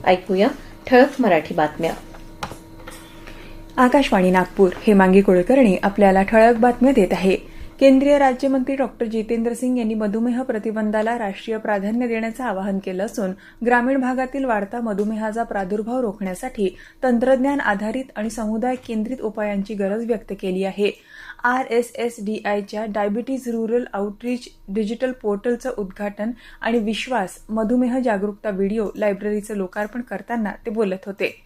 ऐकूया ठळक मराठी बातम्या. आकाशवाणी नागपूर. हेमांगी कुलकर्णी आपल्याला ठळक बातम्या देत आहे. केंद्रीय राज्यमंत्री डॉक्टर जितेंद्र सिंग यांनी मधुमेह प्रतिबंधाला राष्ट्रीय प्राधान्य देण्याचं आवाहन केलं असून ग्रामीण भागातील वाढता मधुमेहाचा प्रादुर्भाव रोखण्यासाठी तंत्रज्ञान आधारित आणि समुदाय केंद्रित उपायांची गरज व्यक्त केली आहे. RSSDIच्या डायबिटीज रुरल आउटरीच डिजिटल पोर्टलचं उद्घाटन आणि विश्वास मधुमेह जागरूकता व्हिडिओ लायब्ररीचं लोकार्पण करताना ते बोलत होते.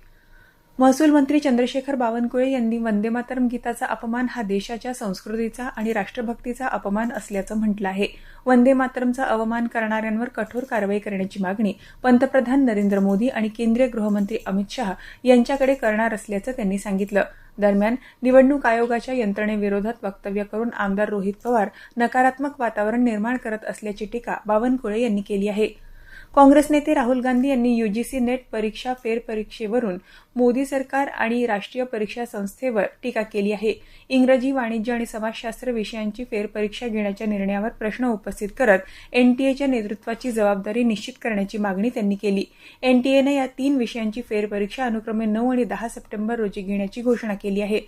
महसूल मंत्री चंद्रशेखर बावनकुळे यांनी वंदे मातरम गीताचा अपमान हा देशाच्या संस्कृतीचा आणि राष्ट्रभक्तीचा अपमान असल्याचं म्हटलं आहे. वंदे मातरमचा अवमान करणाऱ्यांवर कठोर कारवाई करण्याची मागणी पंतप्रधान नरेंद्र मोदी आणि केंद्रीय गृहमंत्री अमित शाह यांच्याकडे करणार असल्याचं त्यांनी सांगितलं. दरम्यान निवडणूक आयोगाच्या यंत्रणेविरोधात वक्तव्य करून आमदार रोहित पवार नकारात्मक वातावरण निर्माण करत असल्याची टीका बावनकुळे यांनी केली आहे. काँग्रेस नेते राहुल गांधी यांनी UGC नेट परीक्षा फेरपरीक्षेवरून मोदी सरकार आणि राष्ट्रीय परीक्षा संस्थेवर टीका केली आहे. इंग्रजी, वाणिज्य आणि समाजशास्त्र विषयांची फेरपरीक्षा घेण्याच्या निर्णयावर प्रश्न उपस्थित करत NTAच्या नेतृत्वाची जबाबदारी निश्चित करण्याची मागणी त्यांनी केली. NTAने या 3 विषयांची फेरपरीक्षा अनुक्रमे 9 आणि 10 सप्टेंबर रोजी घेण्याची घोषणा केली आहे.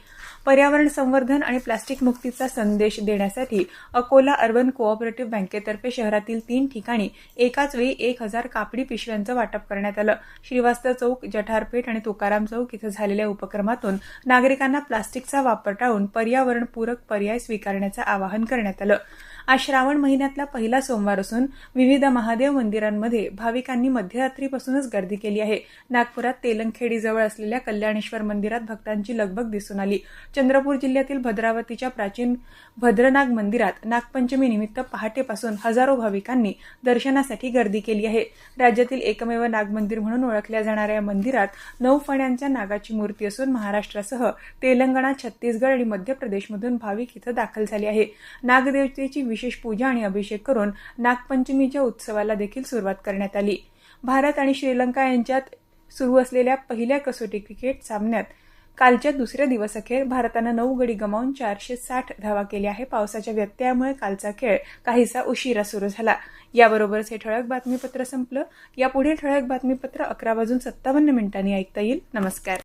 पर्यावरण संवर्धन आणि प्लास्टिक मुक्तीचा संदेश देण्यासाठी अकोला अर्बन कोऑपरेटिव्ह बँकेतर्फे शहरातील 3 ठिकाणी एकाच वेळी 1000 कापडी पिशव्यांचं वाटप करण्यात आलं. श्रीवास्तव चौक, जठारपेठ आणि तुकाराम चौक इथं झालेल्या उपक्रमातून नागरिकांना प्लास्टिकचा वापर टाळून पर्यावरणपूरक पर्याय स्वीकारण्याचं आवाहन करण्यात आलं. आज श्रावण महिन्यातला पहिला सोमवार असून विविध महादेव मंदिरांमध्ये भाविकांनी मध्यरात्रीपासूनच गर्दी केली आहे. नागपुरात तेलंगखेडीजवळ असलेल्या कल्याणेश्वर मंदिरात भक्तांची लगबग दिसून आली. चंद्रपूर जिल्ह्यातील भद्रावतीच्या प्राचीन भद्रनाग मंदिरात नागपंचमीनिमित्त पहाटेपासून हजारो भाविकांनी दर्शनासाठी गर्दी केली आहे. राज्यातील एकमेव नागमंदिर म्हणून ओळखल्या जाणाऱ्या या मंदिरात 9 फण्यांच्या नागाची मूर्ती असून महाराष्ट्रासह तेलंगणा, छत्तीसगड आणि मध्य प्रदेशमधून भाविक इथं दाखल झाले आहे. नागदेवतेची विशेष पूजा आणि अभिषेक करून नागपंचमीच्या उत्सवाला देखील सुरुवात करण्यात आली. भारत आणि श्रीलंका यांच्यात सुरू असलेल्या पहिल्या कसोटी क्रिकेट सामन्यात कालच्या दुसऱ्या दिवसअखेर भारतानं 9 गडी गमावून 460 धावा केल्या आहे. पावसाच्या व्यत्ययामुळे कालचा खेळ काहीसा उशिरा सुरू झाला. याबरोबरच हे ठळक बातमीपत्र संपलं. यापुढे ठळक बातमीपत्र 11:57 ऐकता येईल. नमस्कार.